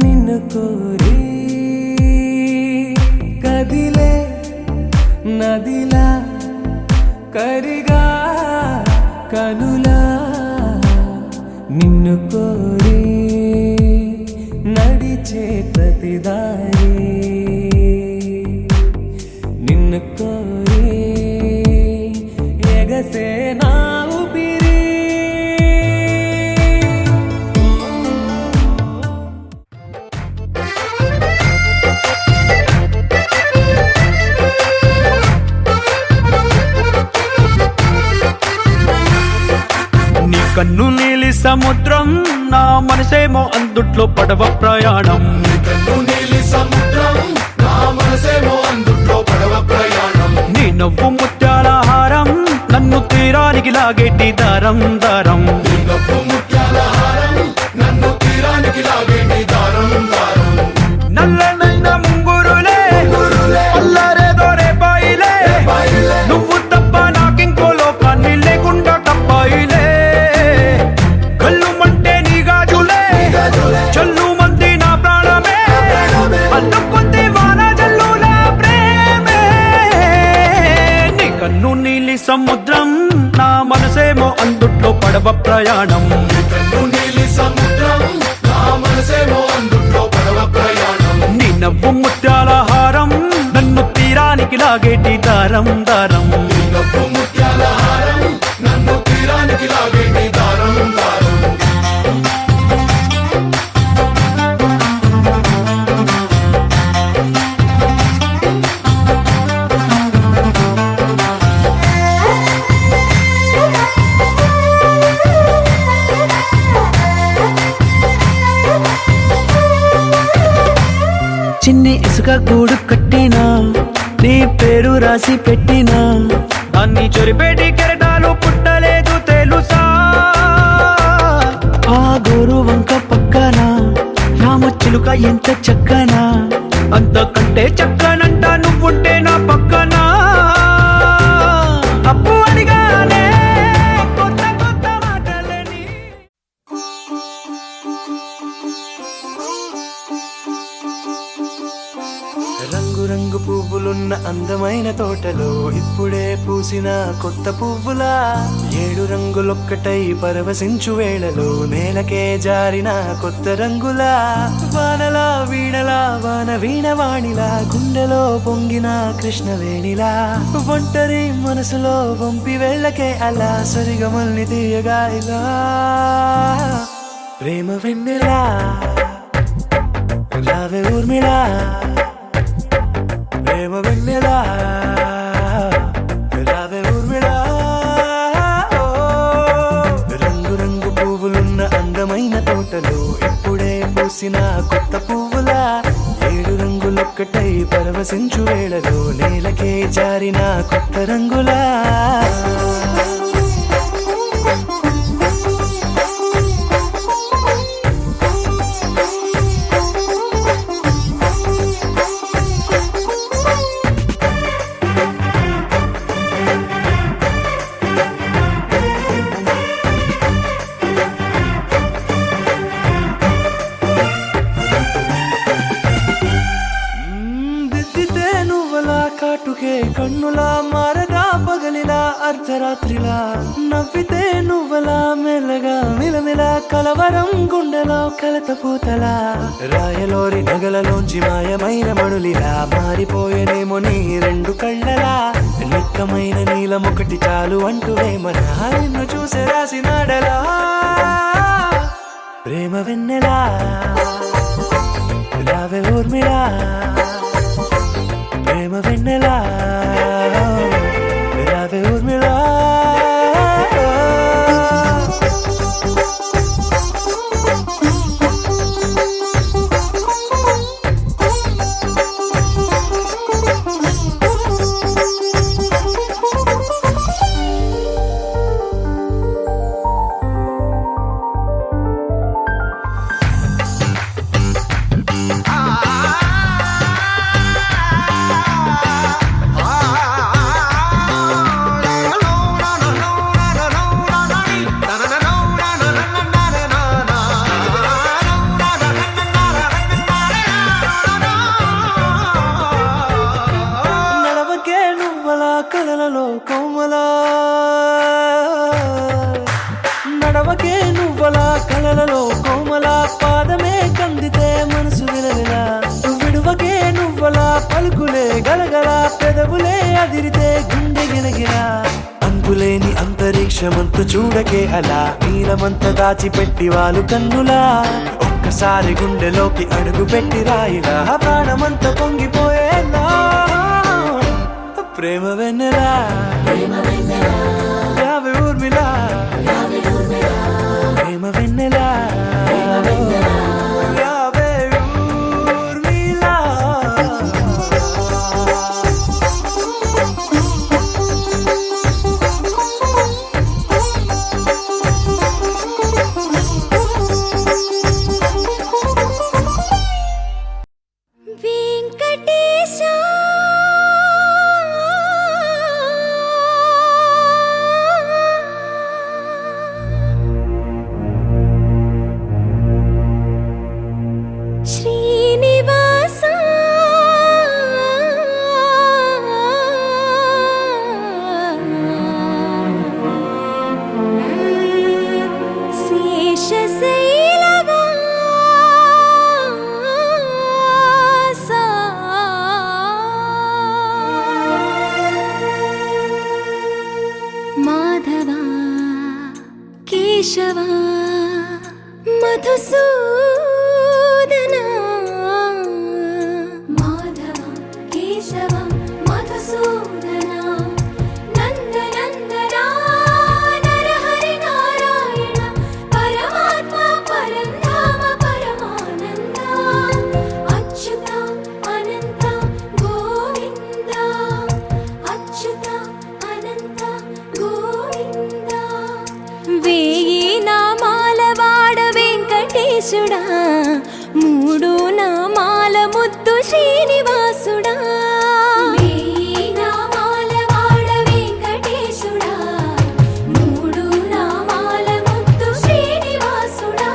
నిన్ను కోరి కదిలే నదిలా కరిగా కనులా నిన్ను కోరి నడిచే ప్రతిదారి నిన్ను కోరి ఎగసే నా ఊపిరి. నీ కన్ను నీలి సముద్రం, నా మనసేమో అందుట్లో పడవ ప్రయాణం. నీ కన్ను నీలి సముద్రం, నా మనసేమో అందుట్లో పడవ ప్రయాణం. నీ నవ్వు ముత్యాల హారం, నన్ను తీరానికి లాగేటి దారం దారం. నీ నవ్వు ముత్యాల హారం, నన్ను తీరానికి లాగేటి దారం దారం. నల్లనైన ముంగురులే అల్లారేదో రేపాయిలే, నువ్వు తప్ప నాకింకో లోకాన్ని లేకుండా తప్పాయిలే. కళ్ళుమంటే నీ గాజులే చల్లు మంది నా ప్రాణమే, అల్లుకుంది వాన జల్లుల ప్రేమే. నీ కన్ను నీలి సముద్రం, నా మనసేమో అందుట్లో పడవ ప్రయాణం. నీ కన్ను నీలి సముద్రం, నా మనసేమో అందుట్లో పడవ ప్రయాణం. నీ నవ్వు ముత్యాల హారం, నన్ను తీరానికి లాగేటి దారం దారం. నీ నవ్వు ముత్యాల హారం, నన్ను తీరానికి లాగేటి దారం దారం. చిన్ని ఇసుక గూడు కట్టినా, నీ పేరు రాసి పెట్టినా, అన్ని చొరిపేటి కెరటాలు పుట్టలేదు తెలుసా. ఆ గోరు వంక పక్కన రామచిలుక ఎంత చక్కనా, అంతకంటే చక్కనంట నువ్వుంటే నా పక్కన. అప్పు అడిగానే కొత్త కొత్త మాటలని. రంగు రంగు పువ్వులున్న అందమైన తోటలో ఇప్పుడే పూసిన కొత్త పువ్వులా, 7 రంగులొక్కటై పరవశించు వేళలో నేలకే జారిన కొత్త రంగులా. వానలా వీణలా వాన వీణవాణిలా, గుండెలో పొంగిన కృష్ణవేణిలా, ఒంటరి మనసులో వంపి వెళ్ళకే అలా సరిగమల్ని తీయగా ఇలా. ప్రేమ వెన్నెలా రావే ఊర్మిళా, ప్రేమ వెన్నెలా రావే ఊర్మిళా. రంగు రంగు పువ్వులున్న అందమైన తోటలో ఇప్పుడే పూసిన కొత్త పువ్వులా, 7 రంగులొక్కటై పరవశించు వేళలో నేలకే జారిన కొత్త రంగులా. దిద్దితే నువ్వలా కాటుకే కన్నులా, మారగా పగలిలా అర్ధరాత్రిలా, నవ్వితే నువ్వలా మెల్లగా మిలమిలా, కలవరం గుండెలో కలత పూతలా, రాయలోరి నగలలోంచి మాయమైన మణులిలా, మారిపోయేనేమో నీ 2 కళ్ళలా. నిక్కమైన నీలమొకటి చాలు అంటూ వేమనా, నిన్ను చూసే రాసినాడలా. ప్రేమ వెన్నెలా రావే ఊర్మిళా, ప్రేమ వెన్నెలా రావే ఊర్మిళా. అదిరితే గుండె గిలగిలా అంతులేని అంతరిక్షమంతు చూడకే అలా నీలమంత దాచిపెట్టి వాళ్ళు కన్నులా ఒక్కసారి గుండెలోకి అడుగు పెట్టి రాయిలా ప్రాణమంత పొంగిపోయేలా ప్రేమ వెన్నెలా యావే ఊర్మిళా ప్రేమ వెన్నెలా యావే ఊర్మిళా వెంకటేశా శ్రీనివాస మాధవా కేశవా మధుసూదనా మాధవా కేశవా మధుసూదనా నందనందనా నరహరి నారాయణ పరమాత్మ పరంధామ పరమానంద అచ్యుత అనంత గోవింద అచ్యుత అనంత గోవింద వేయి నామాల వాడ వెంకటేశుడా మూడు నామాల ముద్దు శ్రీనివాసుడా వేయి నామాల వాడ వెంకటేశుడా మూడు నామాల ముద్దు శ్రీనివాసుడా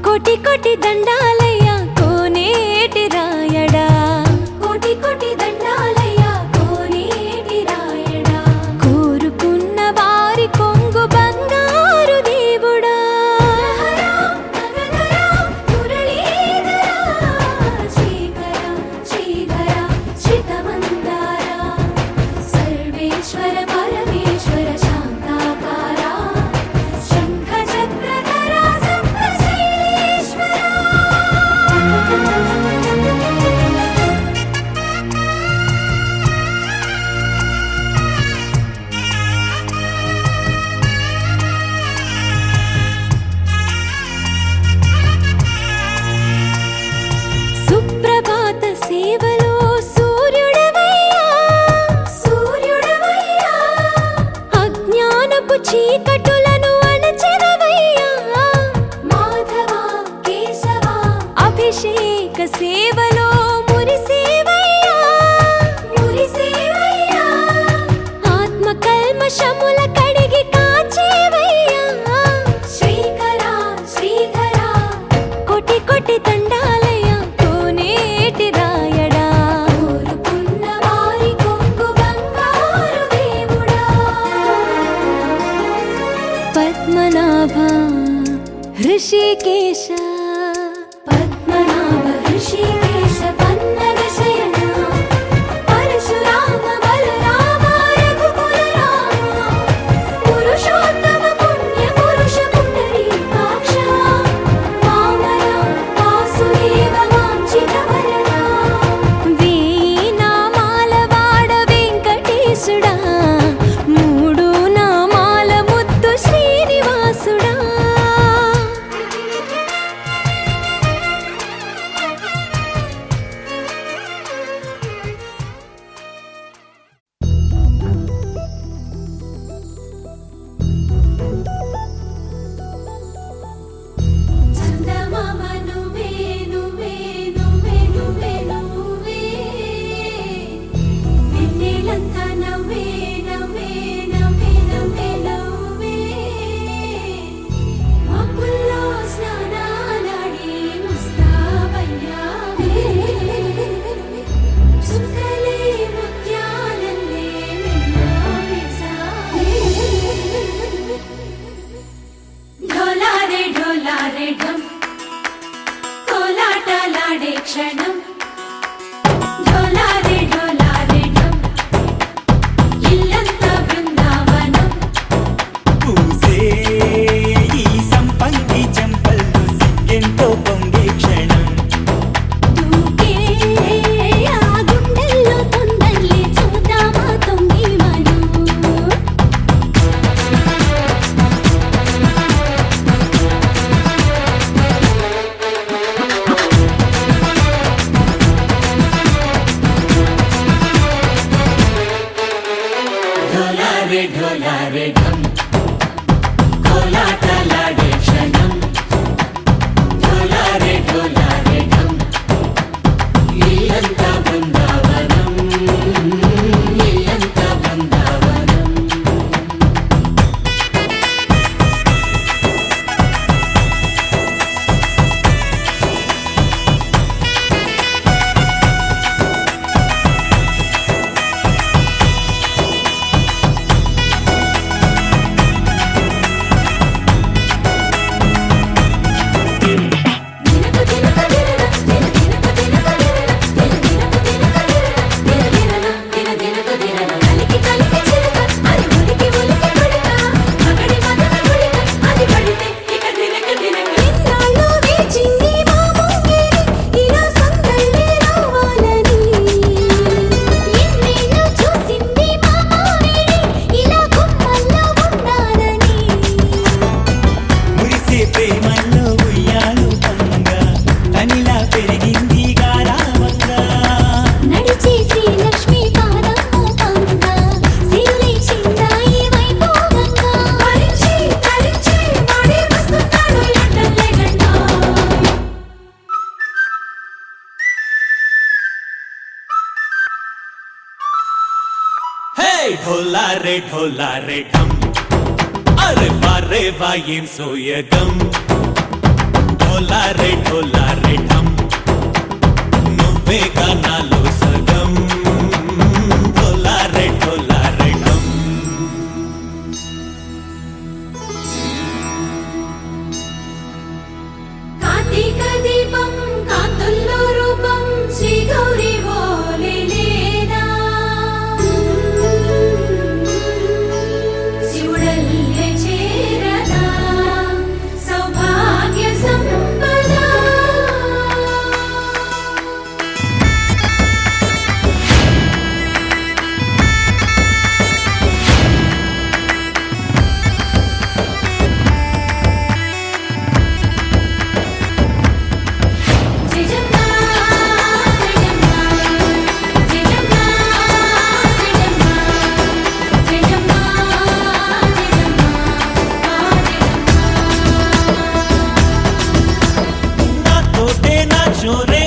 కోటి కోటి దండాలయ్యా కోనేటి రాయడా కోటి కోటి దండాలయ్యా కోనేటి రాయడా కోరుకున్న వారి కొంగు బంగారు దేవుడా శ్రీకర శ్రీధర శ్రితమందార సర్వేశ్వర పరమేశ్వర శాంతాకార శంఖ చక్రధర సప్తశైలేశ్వర సుప్రభాత సేవలో సూర్యుడవయ్యా సూర్యుడవయ్యా అజ్ఞానపు చీకటులను అణచెదవయ్యా మాధవా కేశవా అభిషేక సేవలో మురిసేవయ్యా మురిసేవయ్యా ఆత్మ కల్మషముల కడిగి కాచేవయ్యా శ్రీకర శ్రీధర కోటి కోటి దండాలయ్యా కోనేటి రాయడా కోరుకున్న వారి కొంగు బంగారు దేవుడా పద్మనాభ హృషికేశ పద్మనాభ హృషికేశ పన్నగ శయన పరశురామ బలరామ రఘుకుల రామ పురుషోత్తమ పుణ్య పురుష పుండరీకాక్ష వామన వాసుదేవ వాంఛిత వరద వేయి నామాల వాడ వెంకటేశుడా మూడు నామాల ముద్దు శ్రీనివాసుడా చందమామ నువ్వే నువ్వే నువ్వే నువ్వే నువ్వే వెన్నెలంతా నవ్వే నవ్వే నవ్వే నవ్వే నవ్వే మబ్బుల్లో స్నానాలాడి ముస్తాబయ్యావే చుక్కలే ముత్యాలల్లే మెల్లావేశావే ढोलारे ढोलारे ढम कोलाटलाडे क्षणम ढोलारे ढोलारे ढम ढोला रे ढम अरे వా ఏం సోయగం ढोला रे ढम నువ్వేగా నాలో సగం ढोला रे ढम కార్తీక దీపం కాంతుల్లో రూపం శ్రీ గౌరీ ఓలే లేనా శివుడల్లే చేరదా సౌభాగ్య సంపద జయజమ్మా జయజమ్మా జయజమ్మా జయజమ్మా జయజమ్మా నా తోటే నా చోరే